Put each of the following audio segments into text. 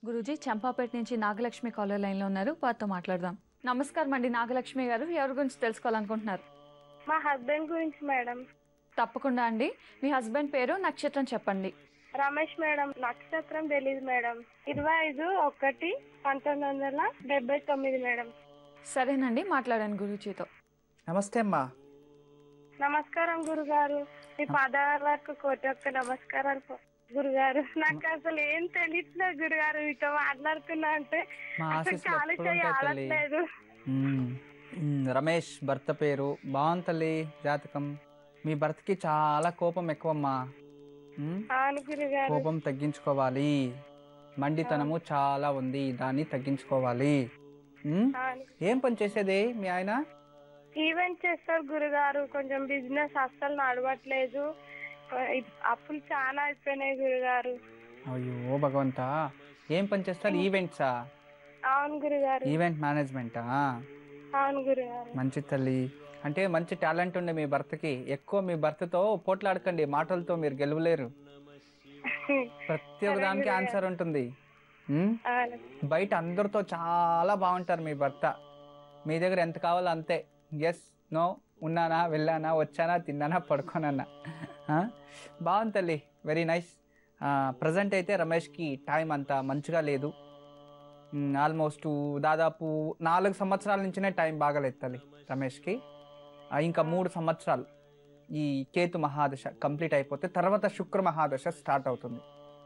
గురూజీ చంపాపేట నుంచి నాగలక్ష్మి కాలర్ లైన్లో ఉన్నారు. వారితో మాట్లాడదాం. నమస్కారం అండి నాగలక్ష్మి గారు. ఎవరి గురించి తెలుసుకోవాలనుకుంటున్నారు? మా హస్బెండ్ గురించి మేడం. తప్పకుండా అండి. మీ హస్బెండ్ పేరు, నక్షత్రం చెప్పండి. రమేష్ మేడం. నక్షత్రం తెలీదు మేడం. 25/1/1979 మేడం. సరేనండి, మాట్లాడండి గురూజీతో. నమస్తే అమ్మా. నమస్కారం గురుగారు. మీ పాదాలకు కోటి ఒక్క నమస్కారాలు గురుగారు. నాకు అసలు ఏం తెలియట్లేదు గురుగారు. మీతో మాట్లాడుతున్నా అంటే అసలు చాలా చేయట్లేదు. రమేష్ భర్త పేరు బాగుంది తల్లి. జాతకం మీ భర్తకి చాలా కోపం ఎక్కువమ్మా. అవును గురుగారు. కోపం తగ్గించుకోవాలి. మండితనము చాలా ఉంది, దాన్ని తగ్గించుకోవాలి. ఏం పని చేసేది మీ ఆయన? ఈవెంట్ చేస్తారు గురుగారు. కొంచెం బిజినెస్ అస్సలు నడవట్లేదు. అప్పులు చాలా అయిపోయినాయి గురుగారు. అయ్యో భగవంతా, ఏం పని చేస్తారు? ఈవెంట్సా? అవును గురుగారు. ఈవెంట్ మేనేజ్మెంటా? అవును గురుగారు. మంచి తల్లి. అంటే మంచి టాలెంట్ ఉండే మీ భర్తకి. ఎక్కువ మీ భర్తతో పోట్లాడకండి, మాటలతో మీరు గెలవలేరు. ప్రతి ఒక్క దానికి ఆన్సర్ ఉంటుంది. బయట అందరితో చాలా బాగుంటారు మీ భర్త. మీ దగ్గర ఎంత కావాలో అంతే. ఎస్ నో, ఉన్నానా, వెళ్ళానా, వచ్చానా, తిన్నానా, పడుకోనన్నా. బాగుంది తల్లి, వెరీ నైస్. ప్రజెంట్ అయితే రమేష్కి టైం అంత మంచిగా లేదు. ఆల్మోస్ట్ దాదాపు 4 సంవత్సరాల నుంచినే టైం బాగాలేదు తల్లి రమేష్కి. ఇంకా 3 సంవత్సరాలు ఈ కేతు మహాదశ కంప్లీట్ అయిపోతే తర్వాత శుక్ర మహాదశ స్టార్ట్ అవుతుంది.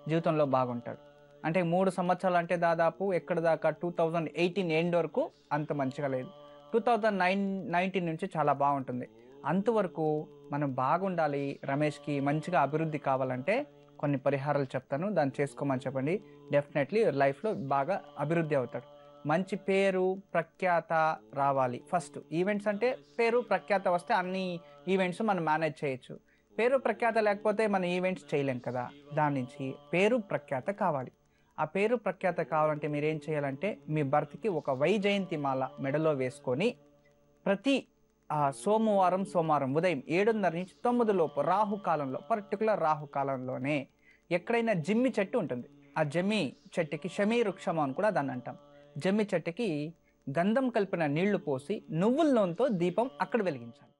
జీవితంలో బాగుంటాడు. అంటే 3 సంవత్సరాలు అంటే దాదాపు ఎక్కడ దాకా 2018 ఎండ్ వరకు అంత మంచిగా లేదు. 2019 నుంచి చాలా బాగుంటుంది. అంతవరకు మనం బాగుండాలి. రమేష్కి మంచిగా అభివృద్ధి కావాలంటే కొన్ని పరిహారాలు చెప్తాను, దాన్ని చేసుకోమని చెప్పండి. డెఫినెట్లీ లైఫ్లో బాగా అభివృద్ధి అవుతాడు. మంచి పేరు ప్రఖ్యాత రావాలి. ఫస్ట్ ఈవెంట్స్ అంటే పేరు ప్రఖ్యాత వస్తే అన్ని ఈవెంట్స్ మనం మేనేజ్ చేయొచ్చు. పేరు ప్రఖ్యాత లేకపోతే మనం ఈవెంట్స్ చేయలేం కదా. దాని నుంచి పేరు ప్రఖ్యాత కావాలి. ఆ పేరు ప్రఖ్యాత కావాలంటే మీరు ఏం చేయాలంటే మీ భర్తకి ఒక వైజయంతి మాల మెడలో వేసుకొని ప్రతి సోమవారం ఉదయం 7:30 నుంచి 9 లోపు రాహుకాలంలో, పర్టికులర్ రాహుకాలంలోనే ఎక్కడైనా జమ్మి చెట్టు ఉంటుంది. ఆ జమ్మి చెట్టుకి షమీ వృక్షము అని కూడా దాన్ని అంటాం. జమ్మి చెట్టుకి గంధం కలిపిన నీళ్లు పోసి నువ్వుల నూనెతో దీపం అక్కడ వెలిగించాలి.